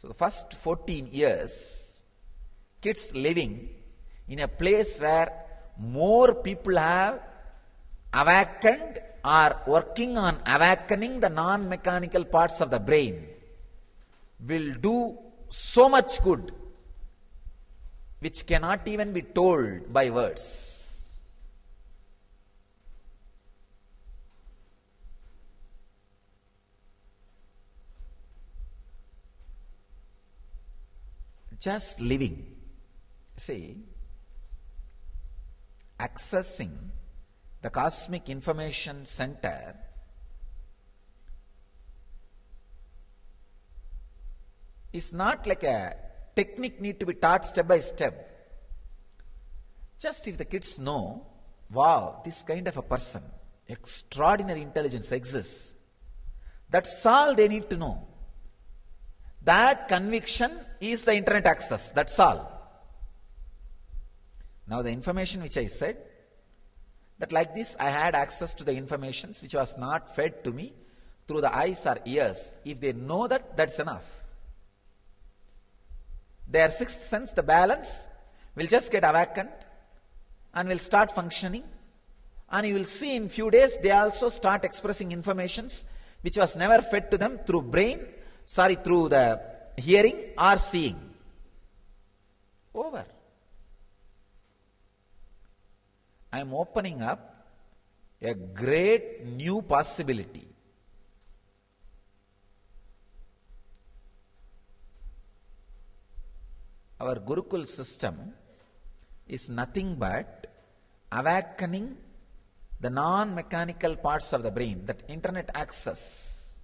So the first 14 years, kids living in a place where more people have awakened or working on awakening the non-mechanical parts of the brain will do so much good which cannot even be told by words. Just living, see, accessing the cosmic information center is not like a technique need to be taught step by step. Just if the kids know, wow, this kind of a person, extraordinary intelligence exists, that's all they need to know. That conviction is the internet access, that's all. Now the information which I said, that like this I had access to the information which was not fed to me through the eyes or ears. If they know that, that's enough. Their sixth sense, the balance, will just get awakened and will start functioning. And you will see in few days they also start expressing informations which was never fed to them through through the hearing or seeing. Over. I am opening up a great new possibility. Our Gurukul system is nothing but awakening the non-mechanical parts of the brain, that internet access.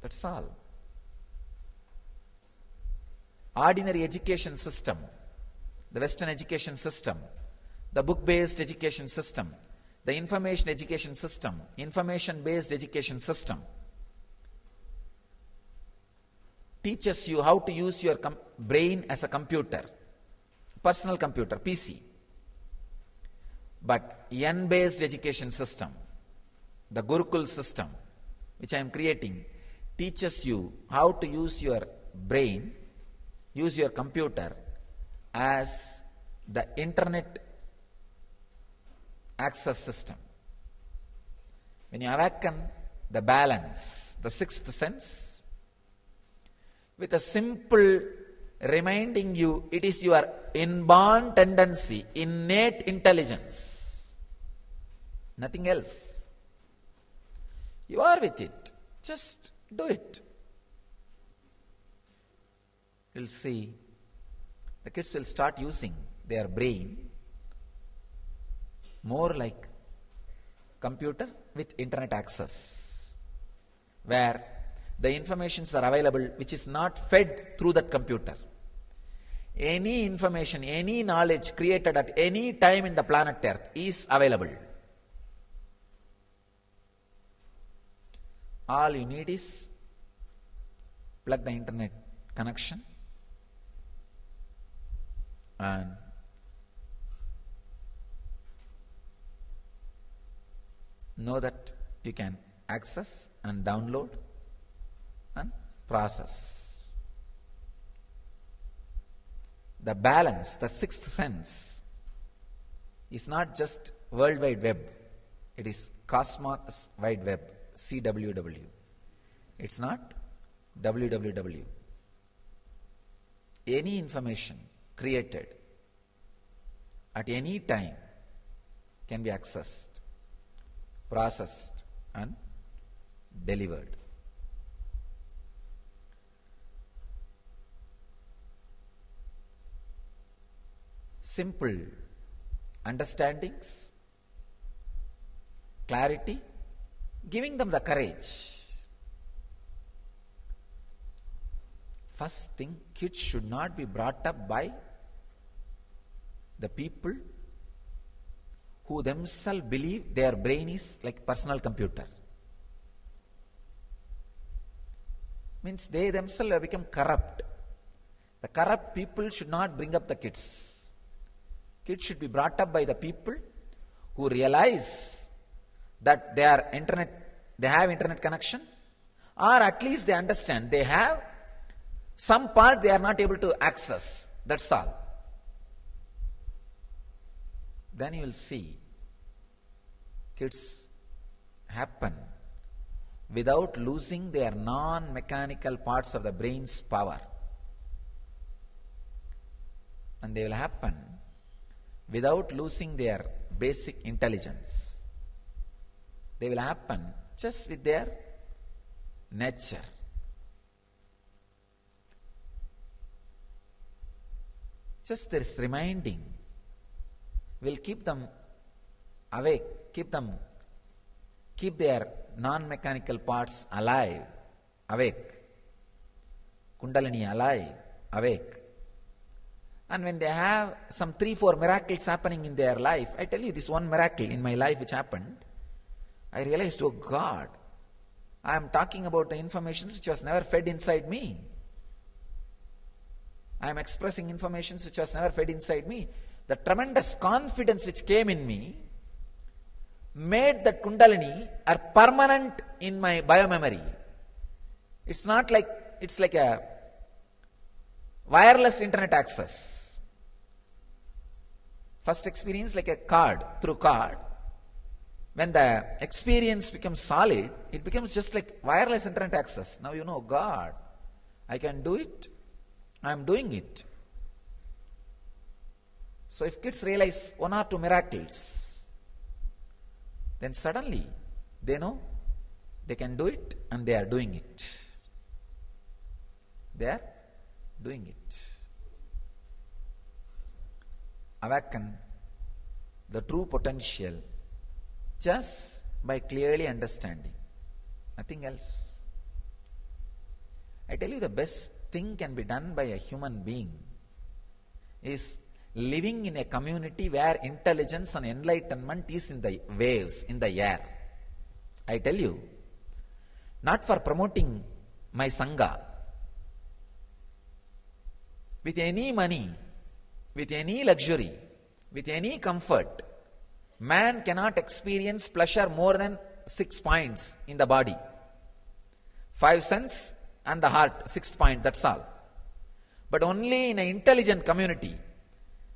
That's all. Ordinary education system, the Western education system, the book-based education system, the information education system, information-based education system, teaches you how to use your brain as a computer, personal computer, PC. But N-based education system, the Gurukul system, which I am creating, teaches you how to use your brain, use your computer as the internet access system. When you awaken the balance, the sixth sense, with a simple reminding you, it is your inborn tendency, innate intelligence, nothing else. You are with it, just do it. You'll see the kids will start using their brain more like computer with internet access, where the informations are available which is not fed through that computer. Any information, any knowledge created at any time in the planet Earth is available. All you need is plug the internet connection and know that you can access and download and process. The balance, the sixth sense, is not just World Wide Web. It is Cosmos Wide Web, CWW. It's not WWW. Any information created at any time can be accessed, processed and delivered. Simple understandings, clarity, giving them the courage. First thing, kids should not be brought up by the people who themselves believe their brain is like personal computer. Means they themselves have become corrupt. The corrupt people should not bring up the kids. Kids should be brought up by the people who realize that they have internet connection, or at least they understand they have Some part they are not able to access. That's all. Then you will see kids happen without losing their non-mechanical parts of the brain's power. And they will happen without losing their basic intelligence. They will happen just with their nature. Just this reminding will keep them awake, keep their non-mechanical parts alive, awake. Kundalini alive, awake. And when they have some 3-4 miracles happening in their life, I tell you this one miracle in my life which happened, I realized, oh God, I am talking about the information which was never fed inside me. I am expressing information which was never fed inside me. The tremendous confidence which came in me made that Kundalini are permanent in my biomemory. It's not like, it's like a wireless internet access. First experience like a card, through card. When the experience becomes solid, it becomes just like wireless internet access. Now you know, God, I can do it. I am doing it. So if kids realize 1 or 2 miracles, then suddenly they know they can do it and they are doing it. They are doing it. Awaken the true potential just by clearly understanding. Nothing else. I tell you, the best thing can be done by a human being is living in a community where intelligence and enlightenment is in the waves, in the air. I tell you, not for promoting my Sangha, with any money, with any luxury, with any comfort, man cannot experience pleasure more than 6 points in the body. 5 senses and the heart, 6th point, that's all. But only in an intelligent community,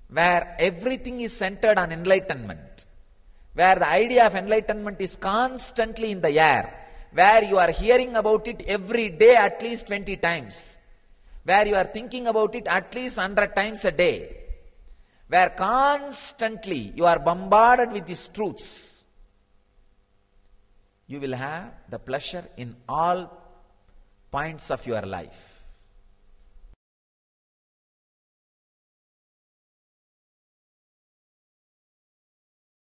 where everything is centered on enlightenment, where the idea of enlightenment is constantly in the air, where you are hearing about it every day at least 20 times, where you are thinking about it at least 100 times a day, where constantly you are bombarded with these truths, you will have the pleasure in all points of your life.